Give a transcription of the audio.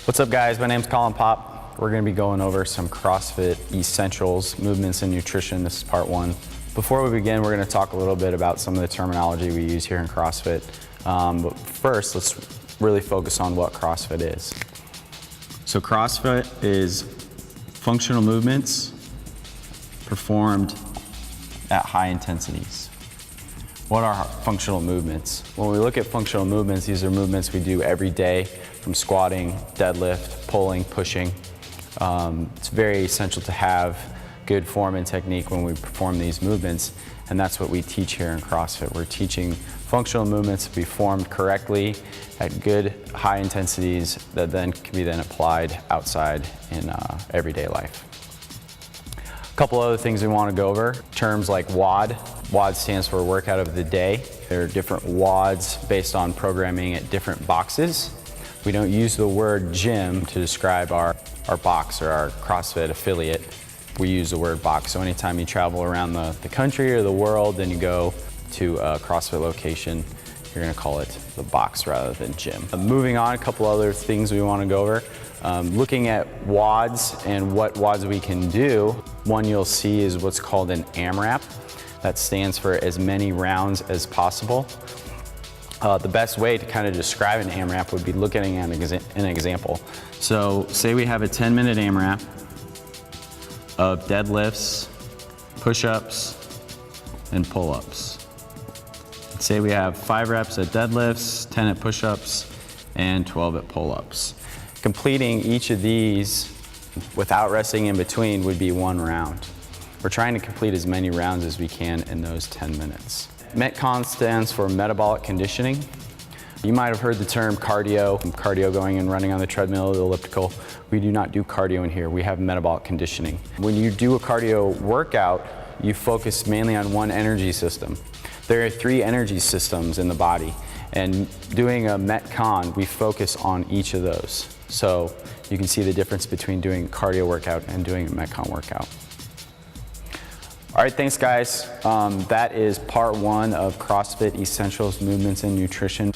What's up guys, my name's Colin Pop. We're going to be going over some CrossFit essentials, movements and nutrition. This is part one. Before we begin, we're going to talk a little bit about some of the terminology we use here in CrossFit. But first, let's really focus on what CrossFit is. So CrossFit is functional movements performed at high intensities. What are functional movements? When we look at functional movements, these are movements we do every day, from squatting, deadlift, pulling, pushing. It's very essential to have good form and technique when we perform these movements, and that's what we teach here in CrossFit. We're teaching functional movements to be formed correctly at good high intensities that then can be applied outside in everyday life. A couple other things we want to go over, terms like WOD. WOD stands for workout of the day. There are different WODs based on programming at different boxes. We don't use the word gym to describe our box or our CrossFit affiliate. We use the word box. So anytime you travel around the country or the world and you go to a CrossFit location, you're going to call it the box rather than gym. Moving on, a couple other things we want to go over. Looking at WODs and what WODs we can do, one you'll see is what's called an AMRAP. That stands for as many rounds as possible. The best way to kind of describe an AMRAP would be looking at an example. So say we have a 10-minute AMRAP of deadlifts, push-ups, and pull-ups. Say we have 5 reps at deadlifts, 10 at push-ups, and 12 at pull-ups. Completing each of these without resting in between would be 1 round. We're trying to complete as many rounds as we can in those 10 minutes. Metcon stands for metabolic conditioning. You might have heard the term cardio. Cardio going and running on the treadmill or the elliptical. We do not do cardio in here. We have metabolic conditioning. When you do a cardio workout, you focus mainly on one energy system. There are 3 energy systems in the body, and doing a Metcon, we focus on each of those. So you can see the difference between doing a cardio workout and doing a Metcon workout. All right, thanks guys. That is part 1 of CrossFit Essentials, Movements and Nutrition.